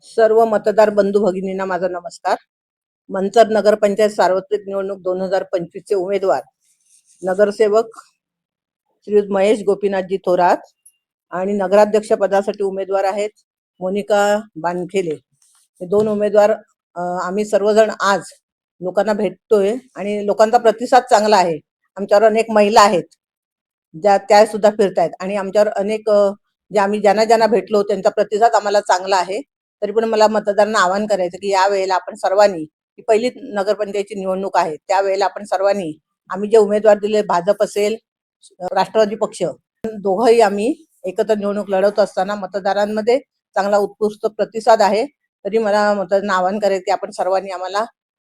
सर्व मतदार बंधू भगिनींना माझा नमस्कार. मंचर नगरपंचायत सार्वत्रिक निवडणूक 2025 चे उमेदवार नगरसेवक श्री महेश गोपीनाथजी थोरात आणि नगराध्यक्ष पदासाठी उमेदवार आहेत मोनिका बानखेले. हे दोन उमेदवार आम्ही सर्वजण आज लोकांना भेटतोय आणि लोकांचा प्रतिसाद चांगला आहे. आमच्यावर अनेक महिला आहेत त्या सुद्धा फिरतायत आणि आमच्यावर अनेक जे आम्ही ज्यांना भेटलो त्यांचा प्रतिसाद आम्हाला चांगला आहे. तरी पण मला मतदारांना आवाहन करायचं की या वेळेला आपण सर्वांनी, ही पहिली नगरपंचायतीची निवडणूक आहे, त्यावेळेला आपण सर्वांनी आम्ही जे उमेदवार दिले, भाजप असेल, राष्ट्रवादी पक्ष, दोघंही आम्ही एकत्र निवडणूक लढवत असताना मतदारांमध्ये चांगला उत्कृष्ट प्रतिसाद आहे. तरी मला मतदारांना आवाहन करायचं की आपण सर्वांनी आम्हाला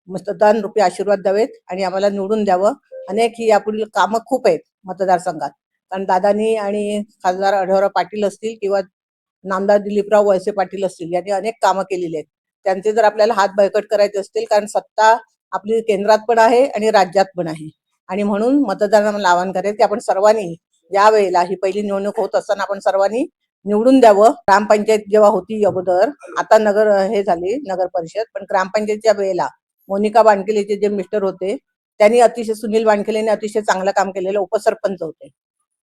मतदान रूपी आशीर्वाद द्यावेत आणि आम्हाला निवडून द्यावं. अनेक ही यापुढील कामं खूप आहेत मतदारसंघात, कारण दादानी आणि खासदार आढळराव पाटील असतील किंवा नामदार दिलीपराव वळसे पाटील असतील, यांनी अनेक कामं केलेली आहेत. त्यांचे जर आपल्याला हात बळकट करायचे असतील, कारण सत्ता आपली केंद्रात पण आहे आणि राज्यात पण आहे, आणि म्हणून मतदारांना मला आवाहन करायचं की आपण सर्वांनी या वेळेला, ही पहिली निवडणूक होत असताना आपण सर्वांनी निवडून द्यावं. ग्रामपंचायत जेव्हा होती अगोदर, आता नगर हे झाली नगर परिषद, पण ग्रामपंचायतच्या वेळेला मोनिका बानखेलेचे जे मिस्टर होते, त्यांनी अतिशय, सुनील बानखेलेने अतिशय चांगलं काम केलेलं, उपसरपंच होते.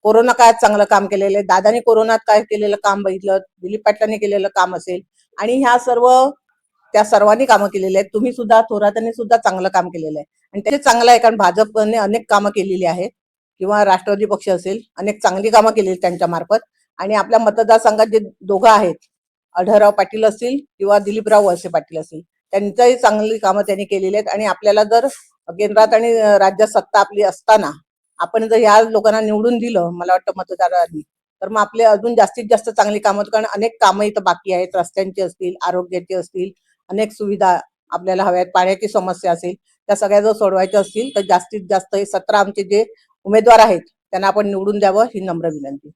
कोरोना काळात चांगलं काम केलेलं आहे. दादानी कोरोनात काय केलेलं काम बघितलं, दिलीप पाटलांनी केलेलं काम असेल, आणि ह्या त्या सर्वांनी कामं केलेली आहेत. तुम्ही सुद्धा, थोरातांनी सुद्धा चांगलं काम केलेलं आहे आणि ते चांगलं आहे, कारण भाजपने अनेक कामं केलेली आहेत किंवा राष्ट्रवादी पक्ष असेल, अनेक चांगली कामं केलेली त्यांच्या मार्फत. आणि आपल्या मतदारसंघात जे दोघं आहेत, आढळराव पाटील असतील किंवा दिलीपराव वळसे पाटील असतील, त्यांच्याही चांगली कामं त्यांनी केलेली आहेत. आणि आपल्याला जर केंद्रात आणि राज्यात सत्ता आपली असताना आपण जर ह्या लोकांना निवडून दिलं, मला वाटतं मतदारांनी, तर मग आपले अजून जास्तीत जास्त चांगली कामं, कारण अनेक कामं इथं बाकी आहेत. रस्त्यांची असतील, आरोग्याची असतील, अनेक सुविधा आपल्याला हव्यात, पाण्याची समस्या असेल, त्या सगळ्या जर सोडवायच्या असतील तर जास्तीत जास्त हे 17 आमचे जे उमेदवार आहेत त्यांना आपण निवडून द्यावं, ही नम्र विनंती.